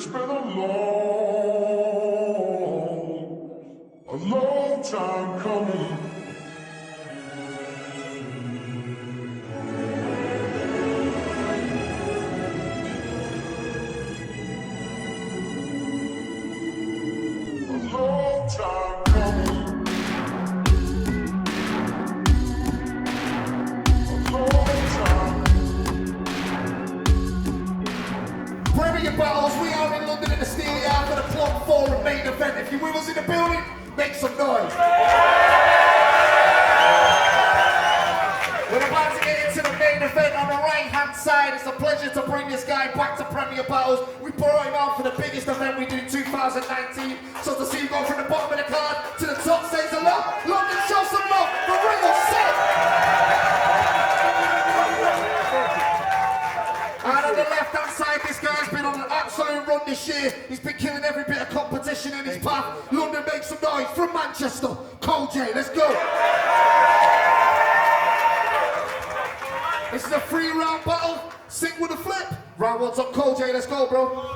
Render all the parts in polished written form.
It's been a long time coming. A long time coming. A long time. Premier battles, we are in London at the Steelyard for the Plot 4 and main event. If you're with us in the building, make some noise. We're about to get into the main event. On the right-hand side, it's a pleasure to bring this guy back to Premier Battles. We brought him on for the biggest event we did in 2019. So to see him go from the bottom of the card to the top says a lot. London, show some love for Real Sikh. And on the left-hand side, this guy's been on an absolute run this year. He's been killing every bit of competition in his path. London, make some noise from Manchester. Cojay, let's go. This is a 3-round battle. Sikh with a flip. Round one's up, Cojay, let's go, bro.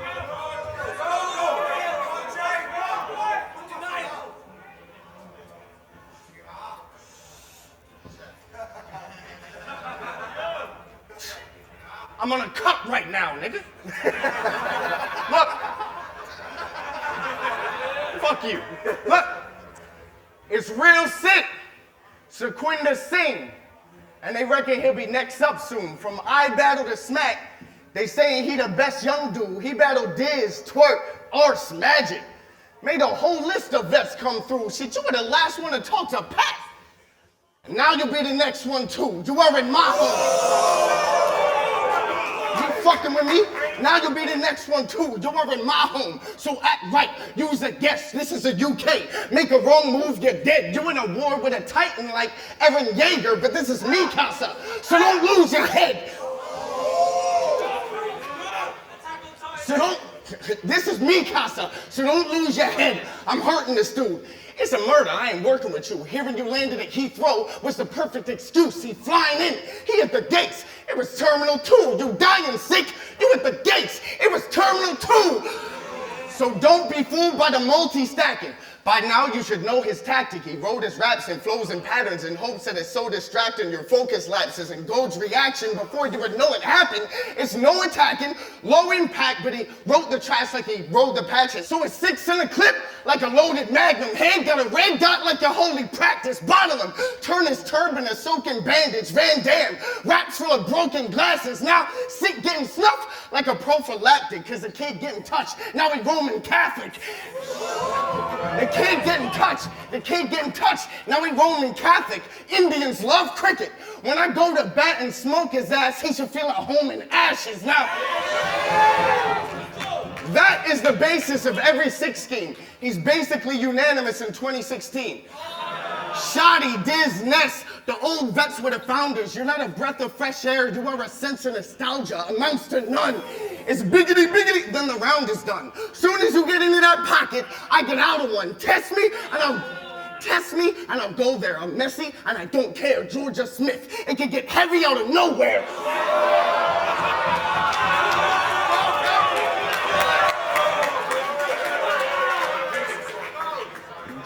I'm on a cup right now, nigga. Look. Fuck you. Look. It's Real Sikh. Sequinder Singh. And they reckon he'll be next up soon. From I Battle to Smack, they saying he the best young dude. He battled Diz, Twerk, Arse, Magic. Made a whole list of vets come through. Shit, you were the last one to talk to Pat. And now you'll be the next one too. You are in my home. You fucking with me? Now you'll be the next one too. You are in my home. So act right. Use a guess. This is the UK. Make a wrong move, you're dead. You in a war with a titan like Eren Yeager, but this is me, Casa. So don't lose your head. This is me, Casa. So don't lose your head. I'm hurting this dude. It's a murder, I ain't working with you. Hearing you landed at Heathrow was the perfect excuse. He flying in, he at the gates. It was Terminal 2. You dying sick, you at the gates. It was Terminal 2. So don't be fooled by the multi-stacking. By now you should know his tactic. He wrote his raps in flows and patterns in hopes that it's so distracting your focus lapses and Gold's reaction before you would know it happened. It's no attacking, low impact, but he wrote the tracks like he rode the patches. So it's 6 in a clip like a loaded magnum. Head got a red dot like your holy practice. Bottle him, turn his turban a soaking bandage. Van Damme, raps full of broken glasses. Now Sikh getting snuffed like a prophylactic cause the kid getting touched. Now he Roman Catholic. The kid getting touched. The kid getting touched. Now he Roman Catholic. Indians love cricket. When I go to bat and smoke his ass, he should feel at home in ashes. Now, that is the basis of every Sikh scheme. He's basically unanimous in 2016. Shotty, Diz, Ness, the old vets were the founders. You're not a breath of fresh air. You are a sense of nostalgia. Amounts to none. It's biggity, biggity, then the round is done. Soon as you get into that pocket, I get out of one. Test me, and I'll go there. I'm messy, and I don't care. Georgia Smith, it can get heavy out of nowhere.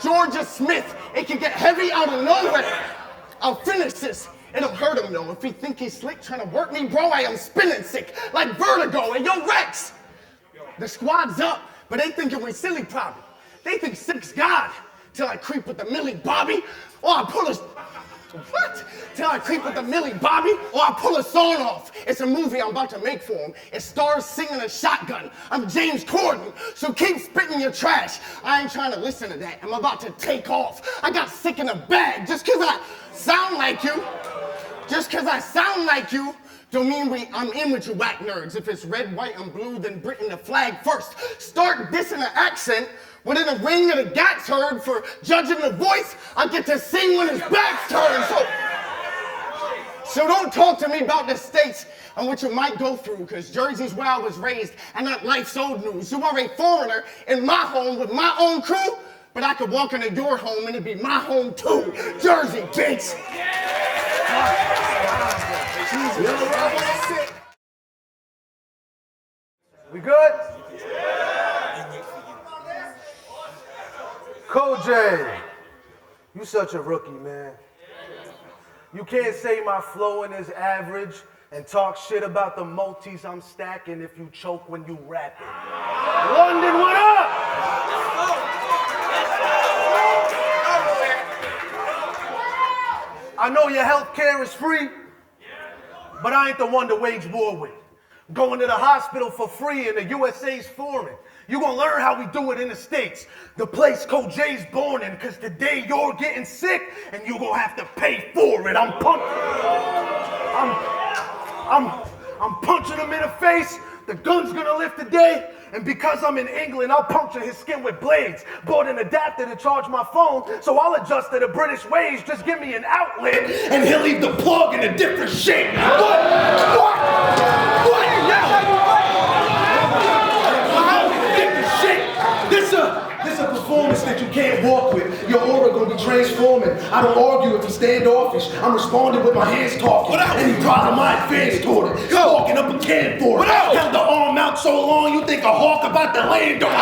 Georgia Smith, it can get heavy out of nowhere. I'll finish this. It'll hurt him though. If he think he's slick trying to work me, bro, I am spinning sick like vertigo. And yo, Rex, the squad's up, but they thinking we silly probably. They think Sikh's God. Till I creep with the Millie Bobby, or I pull a... What? Till I creep with the Millie Bobby, or I pull a song off. It's a movie I'm about to make for him. It stars singing a shotgun. I'm James Corden, so keep spitting your trash. I ain't trying to listen to that. I'm about to take off. I got Sikh in a bag just cause I sound like you. Just cause I sound like you, don't mean I'm in with you whack nerds. If it's red, white, and blue, then Britain the flag first. Start dissing the accent. Within a ring of the gats heard for judging the voice, I get to sing when his back's turned. So don't talk to me about the States and what you might go through, cause Jersey's where I was raised and not life's old news. You are a foreigner in my home with my own crew, but I could walk into your home and it'd be my home too. Jersey, bitch. We good? Yeah. Cojay, you such a rookie, man. You can't say my flowing is average and talk shit about the multis I'm stacking if you choke when you rapping. London, what up? I know your health care is free, but I ain't the one to wage war with. Going to the hospital for free and the USA's foreign. You gonna learn how we do it in the States. The place Cojay's born in, cause today you're getting sick and you gonna have to pay for it. I'm punching him in the face. The gun's gonna lift today, and because I'm in England, I'll puncture his skin with blades. Bought an adapter to charge my phone, so I'll adjust to the British ways. Just give me an outlet, and he'll leave the plug in a different shape. What? Different shape. This a performance that you can't walk with. Your aura gonna be transforming. I don't argue if he's standoffish. I'm responding with my hands talking. Any problem I advance toward it. Walking up a can for it. Held the arm out so long you think a hawk about to land on it.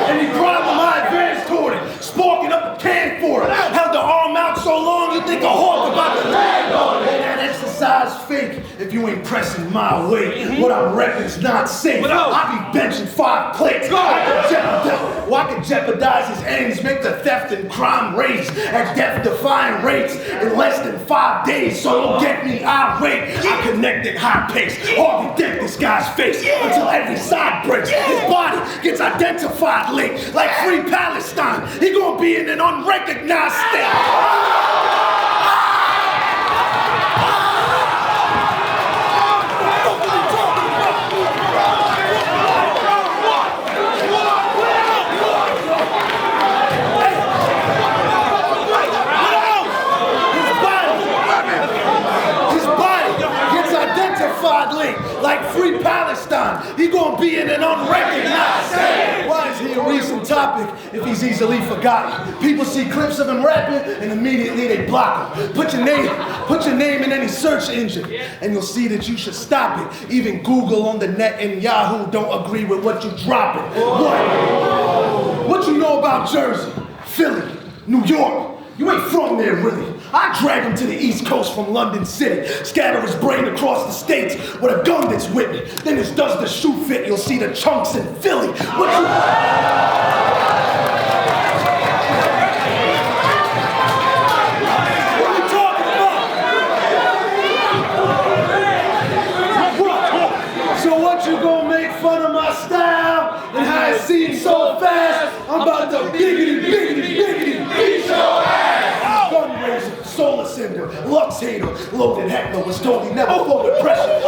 Any problem I advance toward it. Sparking up a can for it. Held the arm out so long you think a hawk about to land on it. That exercise fake if you ain't pressing my weight. What I'm repping's not safe. I be benching 5 plates. I can jeopardize his ends, make the theft and crime rates at death-defying rates in less than 5 days. So don't get me irate. I connect at high pace. Hardly dent this guy's face until every side breaks. His body gets identified late like Free Palestine. He gonna be in an unrecognized state. Like Free Palestine, he gonna be in an unrecognized state. Why is he a recent topic if he's easily forgotten? People see clips of him rapping and immediately they block him. Put your name in any search engine and you'll see that you should stop it. Even Google on the net and Yahoo don't agree with what you dropping. What you know about Jersey, Philly, New York? You ain't from there, really. I drag him to the East Coast from London City, scatter his brain across the states with a gun that's with me. Then as does the shoe fit, you'll see the chunks in Philly. What you talking about? So what you gonna make fun of my style and how it seems so fast? I'm about to biggity beat your ass. Gun solar cinder, lux hater, loaded heckler was told he never fought with pressure.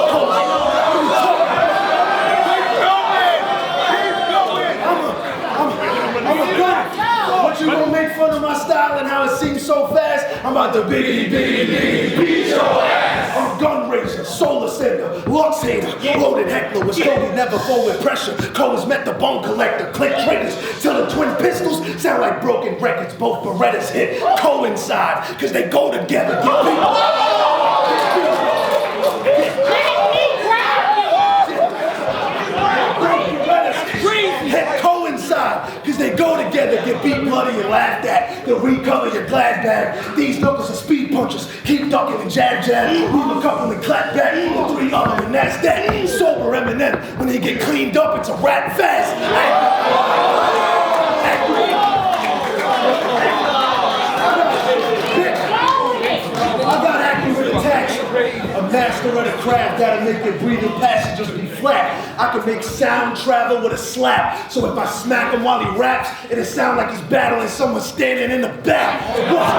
I'm a gun. What you gonna make fun of my style and how it seems so fast? I'm about to biggity beat your ass. I'm a gun raiser, solar cinder, lux hater, loaded heckler was told he never fought with pressure. Cohen's met the bone collector, click triggers till the twin pistols sound like broken records. Both Berettas hit coincide, cause they go together. Hit coincide, cause they go together, get beat bloody and laughed at. They'll recover your glad bag. These knuckles are speed punchers, keep ducking and jab, move a couple and clap back, 3 other and that's that. Sober Eminem, when they get cleaned up, it's a rap fast. I got accurate attacks. A master of the craft that'll make your breathing passages be flat. I can make sound travel with a slap. So if I smack him while he raps, it'll sound like he's battling someone standing in the back. What?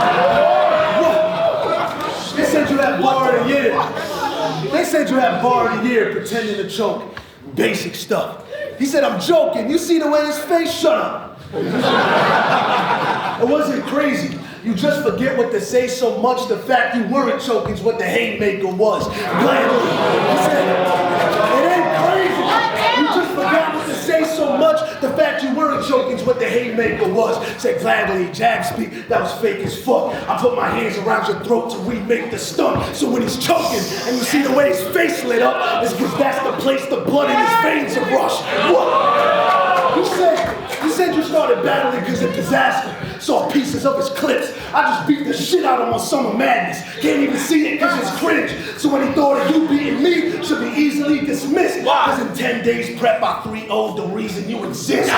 They said you had bar of the year. They said you had bar of the year pretending to choke. Basic stuff. He said, I'm joking. You see the way his face? Shut up. It wasn't crazy. You just forget what to say so much. The fact you weren't choking's what the haymaker was. Blandly. He said, it ain't crazy. You just forgot what to say so much, the fact you weren't joking's what the haymaker was. Said gladly, jab speak, that was fake as fuck. I put my hands around your throat to remake the stunt. So when he's choking and you see the way his face lit up, it's because that's the place the blood in his veins are rush. What? You said you started battling because of disaster. Saw pieces of his clips. I just beat the shit out of him on Summer Madness. Can't even see it because it's cringe. So when he thought of you beating me, should be easily dismissed. Because in 10 days prep, I 3-0'd the reason you exist.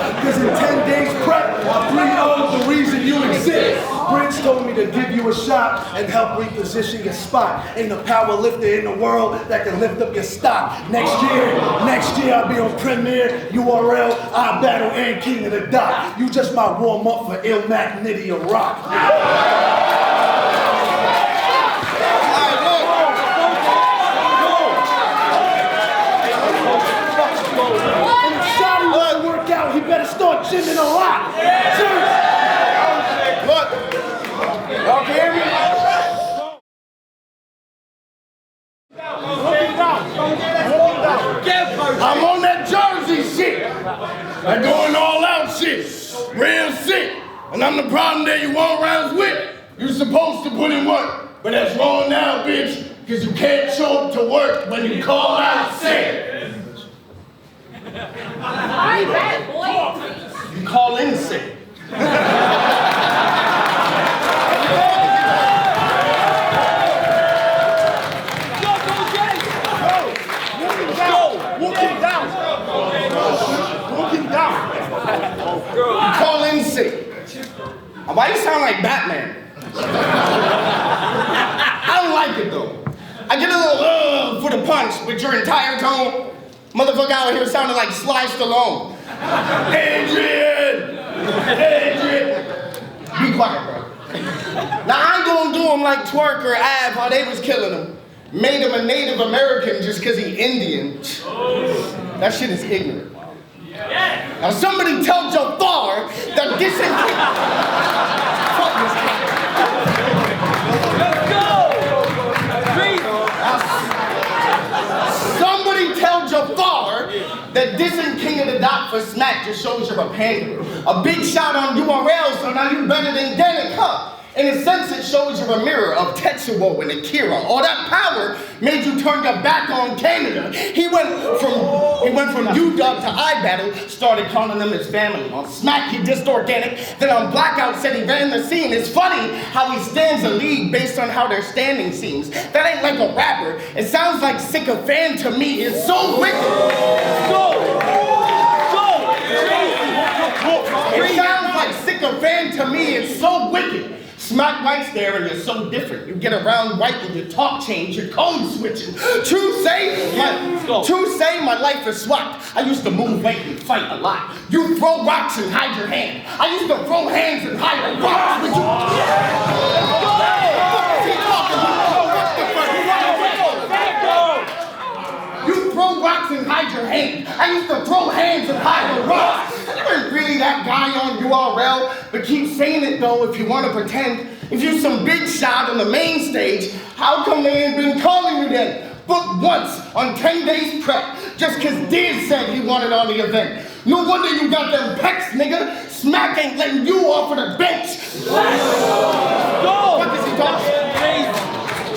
Because in 10 days prep, 3-0 the reason you exist. Briggz told me to give you a shot and help reposition your spot. Ain't a power lifter in the world that can lift up your stock. Next year I'll be on Premiere, URL, I battle and King of the Dot. You just my warm up for Ill Mac Nitty or Rock. He better start gymming a lot. Look, y'all can hear me? I'm on that Jersey shit. I'm going all out shit. Real Sikh. And I'm the problem that you want rounds with. You're supposed to put in work. But that's wrong now, bitch. Because you can't show up to work when you call out sick. Alright, bad boy. You call in sick. You call in sick. Why you sound like Batman? I don't like it though. I get a little for the punch with your entire tone. Motherfucker out here sounded like Sly Stallone. Adrian! Be quiet, bro. Now I ain't gonna do him like Twerk or Ab, how they was killing him. Made him a Native American just cause he Indian. That shit is ignorant. Now somebody tell Jafar that this is... Fuck this guy. Somebody tell Jafar that dissing King of the Dot for smack just shows you're a pander. A big shot on URL, so now you better than Danik, huh? In a sense, it shows you're a mirror of Tetsuo and Akira. All that power made you turn your back on Canada. He went from UW to iBattle, started calling them his family. On Smack, he dissed Organic. Then on Blackout, said he ran the scene. It's funny how he stands a league based on how their standing seems. That ain't like a rapper. It sounds like sycophant to me. It's so wicked. It sounds like sycophant to me. It's so wicked. Smack White's there and you're so different. You get around White and your talk change, your code switching. True say, my life is swapped. I used to move weight and fight a lot. You throw rocks and hide your hand. I used to throw hands and hide the rocks. You throw rocks and hide your hand. I used to throw hands and hide the rocks. You weren't really that guy on URL, but keep saying it though if you want to pretend. If you're some big shot on the main stage, how come they ain't been calling you then? Booked once on 10 days prep, just cause Diz said he wanted on the event. No wonder you got them pecs, nigga. Smack ain't letting you off of the bench. What is he talking?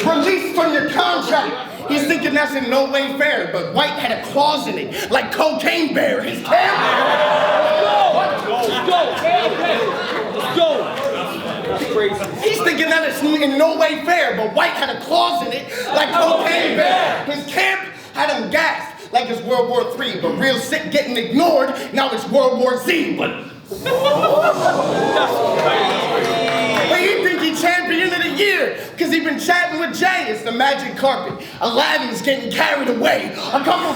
Released from your contract. He's thinking that's in no way fair, but White had a clause in it, like Cocaine Bear, his camp. He's thinking that it's in no way fair, but White had a clause in it, like Cocaine Bear. His camp had him gassed, like it's World War III, but Real Sikh getting ignored, now it's World War Z, but he think he champion of the year, cause he been chatting with Jay. It's the magic carpet. Aladdin's getting carried away. A couple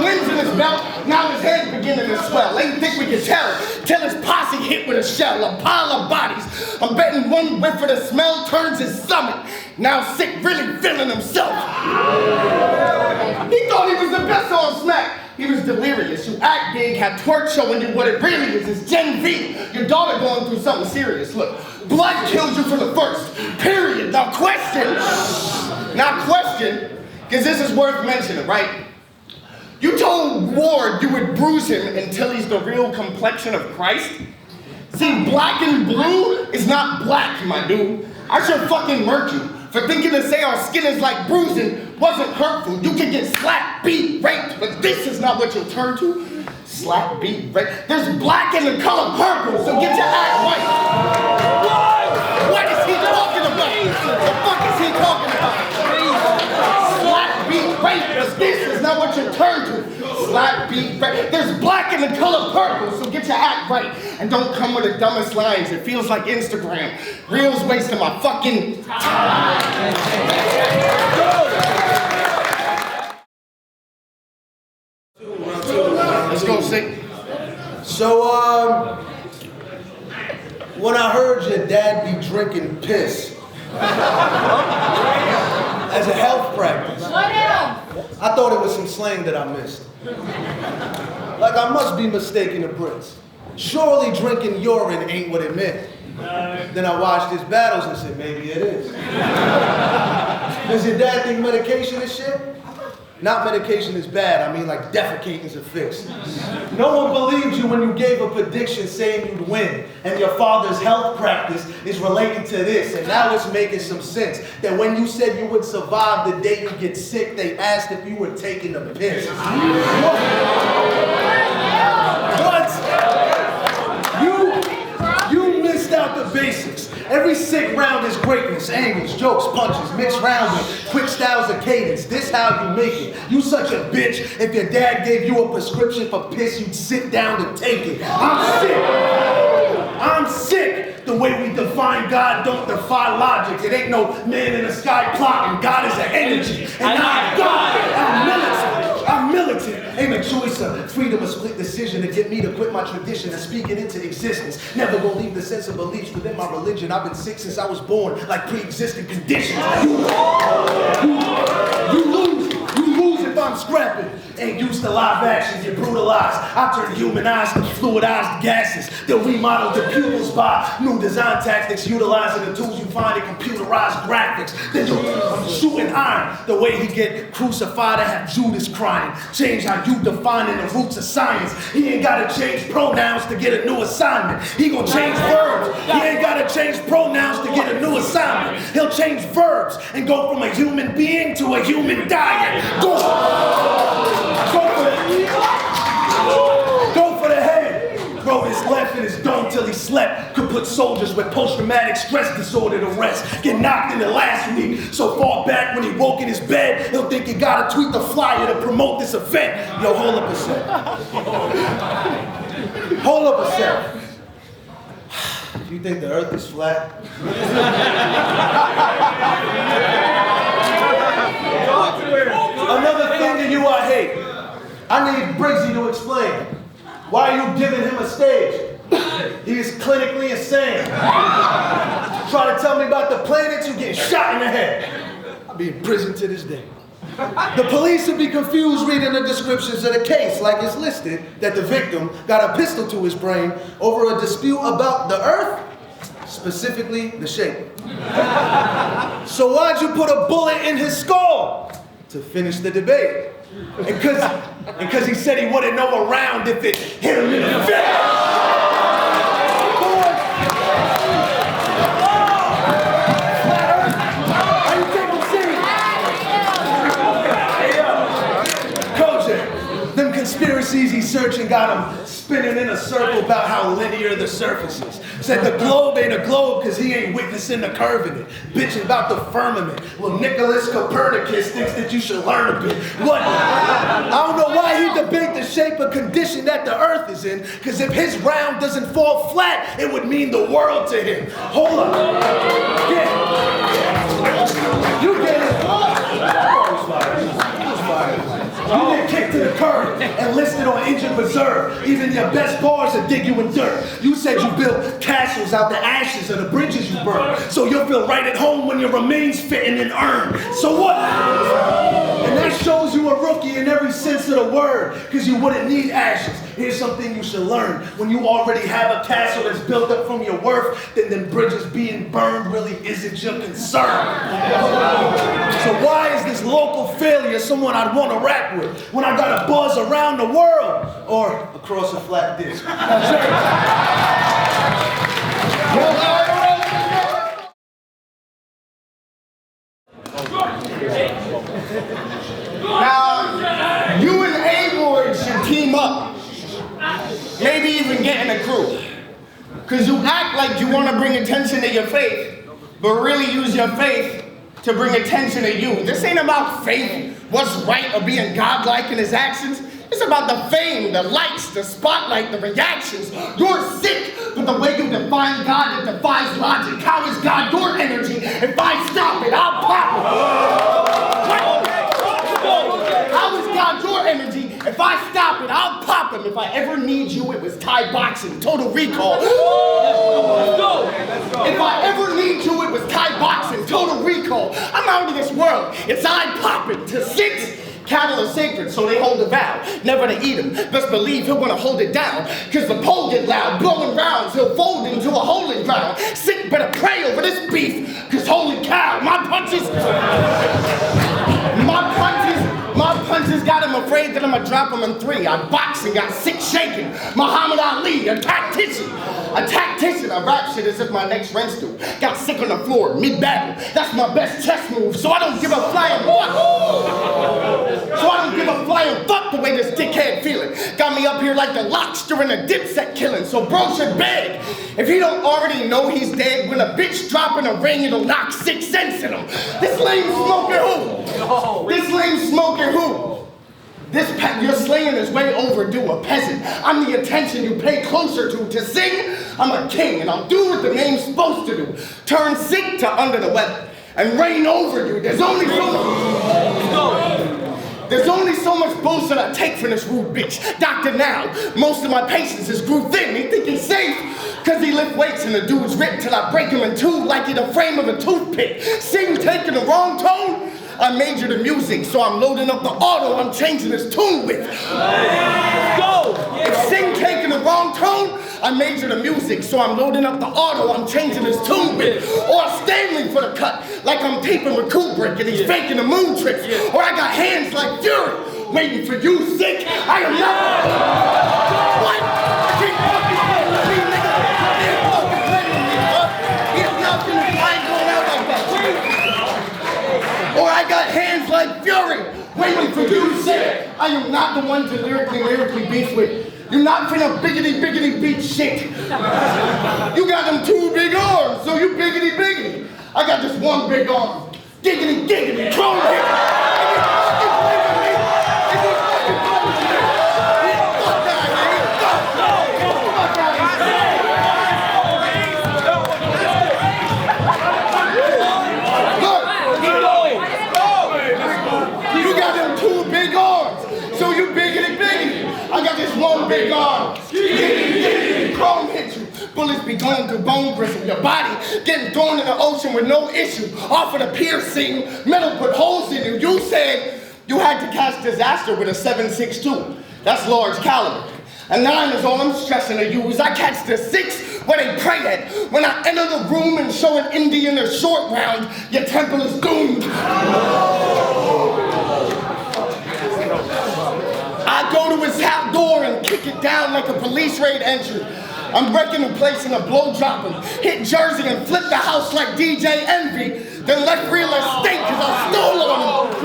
wins in his belt, now his head beginning to swell. Ain't think we can tell, till his posse hit with a shell, a pile of bodies. I'm betting one whiff of the smell turns his stomach. Now Sikh really feeling himself. He thought he was the best on Smack. He was delirious. You act big, have twerk showing you what it really is. It's Gen V. Your daughter going through something serious. Look, blood kills you for the first. Period. Now question, because this is worth mentioning, right? You told Ward you would bruise him until he's the real complexion of Christ? See, black and blue is not black, my dude. I should fucking murk you for thinking to say our skin is like bruising wasn't hurtful. You can get slapped, beat, raped, but this is not what you'll turn to. Slap, beat, rape. There's black in the color purple, so get your act right. What is he talking about? The fuck is he talking about? Slap, beat, rape, but this is not what you'll turn to. Slap, beat, rape. There's black in the color purple, so get your act right. And don't come with the dumbest lines. It feels like Instagram. Reel's wasting my fucking time. Let's go, Sikh. So, when I heard your dad be drinking piss as a health practice, I thought it was some slang that I missed. Like I must be mistaken to Briggz. Surely drinking urine ain't what it meant. Then I watched his battles and said, maybe it is. Does your dad think medication is shit? Not medication is bad, I mean like defecating's a fix. No one believed you when you gave a prediction saying you'd win, and your father's health practice is related to this, and now it's making some sense. That when you said you would survive the day you get sick, they asked if you were taking a piss. What? You missed out the basics. Every Sikh round is greatness, angles, jokes, punches, mixed round with quick styles of cadence. This how you make it. You such a bitch. If your dad gave you a prescription for piss, you'd sit down to take it. I'm sick. The way we define God don't defy logic. It ain't no man in the sky plotting. God is an energy. And I'm God. I'm militant. Ain't a choice of freedom of split decision to get me to quit my tradition and speak it into existence. Never gonna leave the sense of beliefs within my religion. I've been sick since I was born, like pre-existing conditions. You lose if I'm scrapping. Ain't used to live action, get brutalized. I turn humanized to fluidized gases. Then remodel the pupils by new design tactics, utilizing the tools you find in computerized graphics. Then you shooting iron, the way he get crucified and have Judas crying. Change how you defining the roots of science. He ain't gotta change pronouns to get a new assignment. He gon' change verbs. He ain't gotta change pronouns to get a new assignment. He'll change verbs and go from a human being to a human diet. Go for the head. Wrote his left in his dome till he slept. Could put soldiers with post-traumatic stress disorder to rest. Get knocked in the last week. So far back when he woke in his bed, he'll think he gotta tweet the flyer to promote this event. Yo, hold up a sec. Hold up a sec. You think the earth is flat? Another thing to you I hate. I need Briggzy to explain. Why are you giving him a stage? He is clinically insane. Try to tell me about the planets, you get shot in the head. I'll be in prison to this day. The police will be confused reading the descriptions of the case, like it's listed that the victim got a pistol to his brain over a dispute about the earth, specifically the shape. So why'd you put a bullet in his skull? To finish the debate. Because he said he wouldn't know a round if it hit him in the face. Are you taking serious? Cojay, them conspiracies he's searching got him spinning in a circle about how linear the surface is. Said the globe ain't a globe because he ain't witnessing the curve in it. Bitching about the firmament. Well, Nicholas Copernicus thinks that you should learn a bit. What? I don't know why he debate the shape or condition that the earth is in, because if his round doesn't fall flat, it would mean the world to him. Hold up. Get it. You get it. You get kicked to the curb and listed on injured reserve. Even your best bars will dig you in dirt. You said you built castles out the ashes of the bridges you burned, so you'll feel right at home when your remains fitting and earned. So what? And that shows you a rookie in every sense of the word, because you wouldn't need ashes. Here's something you should learn. When you already have a castle that's built up from your worth, then them bridges being burned really isn't your concern. So why is this local failure someone I'd want to rap with when I got a buzz around the world or across a flat disc? Now, you and A-Boy should team up. Maybe even get in a crew. Because you act like you want to bring attention to your faith, but really use your faith to bring attention to you. This ain't about faith, what's right, or being godlike in his actions. It's about the fame, the likes, the spotlight, the reactions. You're sick with the way you define God that defies logic. How is God your energy? If I stop it, I'll pop it. How is God your energy? If I stop it, I'll pop him. If I ever need you, it was Thai boxing, total recall. If I ever need you, it was Thai boxing, total recall. I'm out of this world. It's eye popping to 6. Cattle are sacred, so they hold a vow, never to eat him. Best believe he'll want to hold it down, cause the pole get loud, blowing rounds, he'll fold into a hole in ground. Sick better pray over this beef, cause holy cow, my punches got him afraid that I'ma drop him in 3. I box and got sick shaking. Muhammad Ali, a tactician. I rap shit as if my next rent's due. Got sick on the floor, mid-battle. That's my best chess move, so I don't give a flying fuck the way this dickhead feeling. Got me up here like the locks during a dipset killing, so bro should beg. If he don't already know he's dead, when a bitch drop in a ring, it'll knock 6 cents in him. This lame smoking who? This lame smoking who? Your slaying is way overdue, a peasant. I'm the attention you pay closer to sing, I'm a king, and I'll do what the name's supposed to do. Turn sick to under the weather, and reign over you. There's only so much bullshit I take from this rude bitch. Doctor now, most of my patients is grew thin. He think he's safe, cause he lift weights and the dude's ripped till I break him in 2 like he the frame of a toothpick. Sing taking the wrong tone? I majored in music, so I'm loading up the auto I'm changing his tune with. Go! If sing taking the wrong tone, I majored in music, so I'm loading up the auto I'm changing his tune with. Or Stanley for the cut, like I'm taping with Kubrick and he's faking the moon tricks. Or I got hands like Fury, waiting for you, Sick. I am not. What? Keep fucking playing with me, nigga. Keep fucking playing with me, huh? He's nothing. I ain't going out like that. Or I got hands like Fury, waiting for you, Sick. I am not the one to lyrically beef with. You're not finna biggity beat shit. You got them 2 big arms, so you biggity. I got just 1 big arm. Giggity, clone hit. I got this 1 big arm. Chrome hit you. Bullets be going through bone gristle. Your body getting thrown in the ocean with no issue. Off of the piercing, metal put holes in you. You said you had to catch disaster with a 7.62. That's large caliber. A 9 is all I'm stressing to use. I catch the 6 where they pray at. When I enter the room and show an Indian a short round, your temple is doomed. I go to his half door and kick it down like a police raid entry. I'm wrecking the place and a blow dropping. Hit Jersey and flip the house like DJ Envy. Then left real estate cause I stole on him.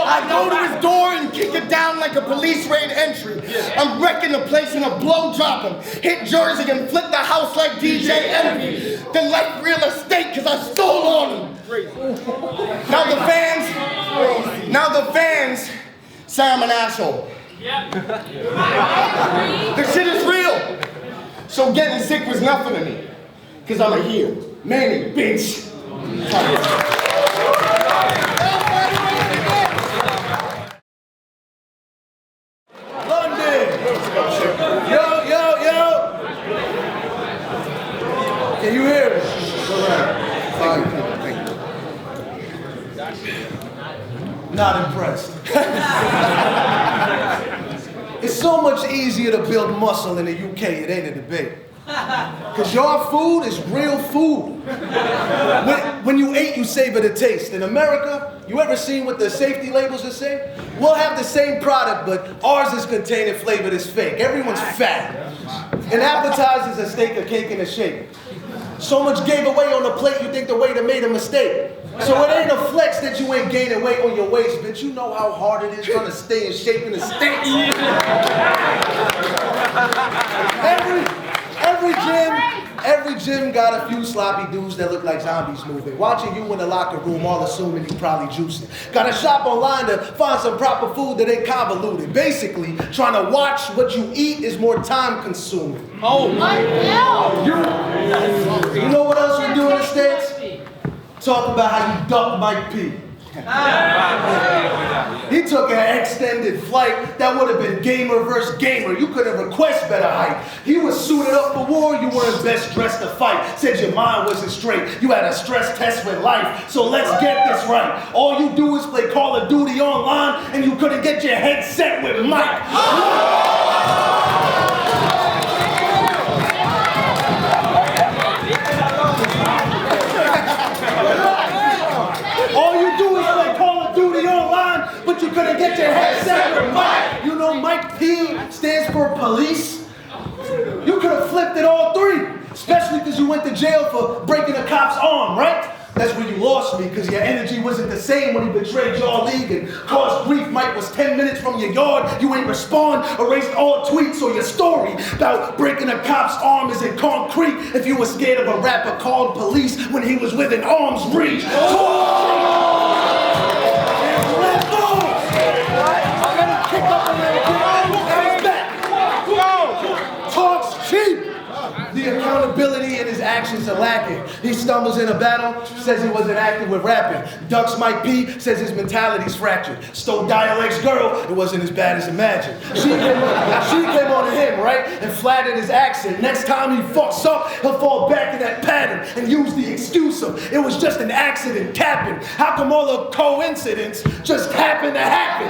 I go to his door and kick it down like a police raid entry. I'm wrecking the place and a blow dropping. Hit Jersey and flip the house like DJ Envy. Then left real estate cause I stole on him. Now the fans say I'm an asshole. The shit is real. So getting sick was nothing to me. Cause I'm a heel. Manny, bitch. It's so much easier to build muscle in the UK, it ain't a debate. Because your food is real food. When you ate, you savor the taste. In America, you ever seen what the safety labels are saying? We'll have the same product, but ours is containing flavor that's fake. Everyone's fat. And appetizers a steak, a cake, and a shake. So much gave away on the plate, you think the waiter made a mistake. So it ain't a flex that you ain't gaining weight on your waist, bitch. You know how hard it is trying to stay in shape in the States. Every gym got a few sloppy dudes that look like zombies moving. Watching you in the locker room, all assuming you probably juicing. Gotta shop online to find some proper food that ain't convoluted. Basically, trying to watch what you eat is more time consuming. Oh my God! You know what else we do in the States? Talk about how you duck Mike P. He took an extended flight that would have been gamer versus gamer. You couldn't request better height. He was suited up for war, you weren't best dressed to fight. Said your mind wasn't straight, you had a stress test with life. So let's get this right. All you do is play Call of Duty online and you couldn't get your head set with Mike. All you do is play Call of Duty online, but you couldn't get your head set with Mike. You know Mike P stands for police. You could have flipped it all three, especially because you went to jail for breaking a cop's arm, right? That's where you lost me, because your energy wasn't the same when he betrayed your league and caused grief. Mike was 10 minutes from your yard, you ain't respond, erased all tweets or your story about breaking a cop's arm is in concrete if you were scared of a rapper called police when he was within arm's reach. Talks cheap. The accountability in his actions are lacking. He stumbles in a battle, says he wasn't acting with rapping. Ducks Mike P, says his mentality's fractured. Stole Dialect's girl, it wasn't as bad as imagined. She came on to him, right, and flattered his accent. Next time he fucks up, he'll fall back to that pattern and use the excuse of, it was just an accident capping. How come all the coincidence just happened to happen?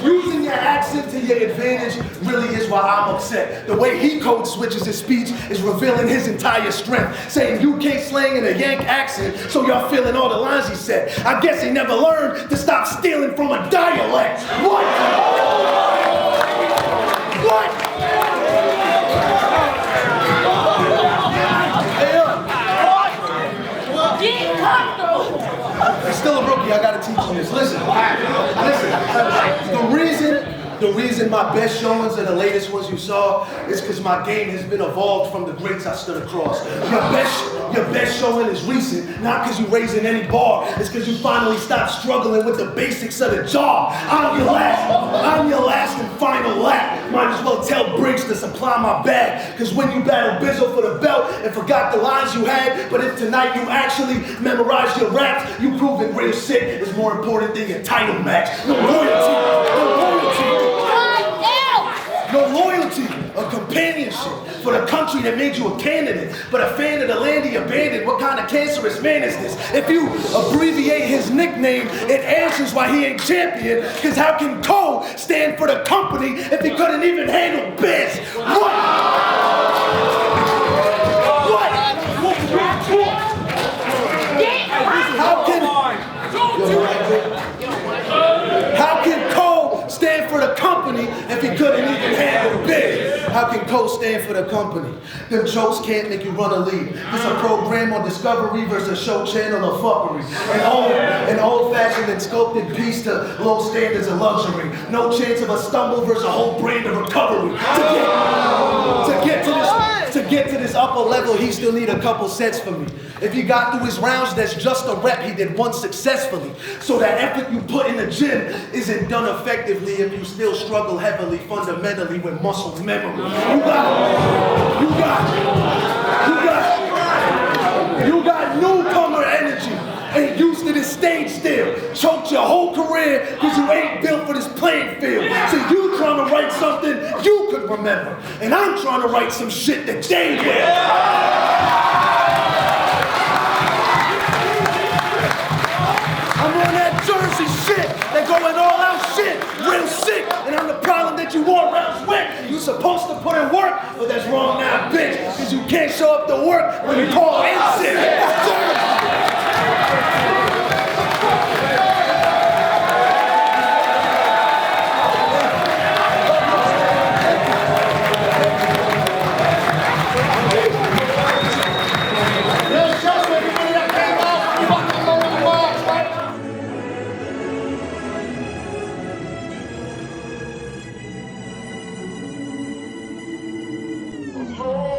Using your accent to your advantage really is why I'm upset. The way he code switches his speech is revealing his entire strength. Saying UK slang in a Yank accent, so y'all feeling all the lines he said. I guess he never learned to stop stealing from a dialect. What? Get comfortable! He's still a rookie, I gotta teach him this. Listen, the reason my best showings are the latest ones you saw is because my game has been evolved from the greats I stood across. Your best showing is recent, not because you raising any bar, it's because you finally stopped struggling with the basics of the job. I'm your last and final lap. Might as well tell Briggs to supply my bag, because when you battled Bizzle for the belt and forgot the lines you had, but if tonight you actually memorized your raps, you proving Real Sikh is more important than your title match. No loyalty or companionship for the country that made you a candidate, but a fan of the land he abandoned. What kind of cancerous man is this? If you abbreviate his nickname, it answers why he ain't champion, because how can Co stand for the company if he couldn't even handle biz? How can Co stand for the company if he couldn't even handle biz? How can Co stand for the company? Them jokes can't make you run a lead. It's a program on Discovery versus a show channel of fuckery. An old-fashioned and sculpted piece to low standards of luxury. No chance of a stumble versus a whole brand of recovery. To get to this upper level, he still need a couple sets for me. If he got through his rounds, that's just a rep. He did one successfully. So that effort you put in the gym isn't done effectively if you still struggle heavily, fundamentally with muscle memory. You got newcomer energy. Ain't used to this stage still. Choked your whole career because you ain't built for this playing field. So you trying to write something you could remember. And I'm trying to write some shit that they will. I'm on that Jersey you can't show up to work when you call in sick.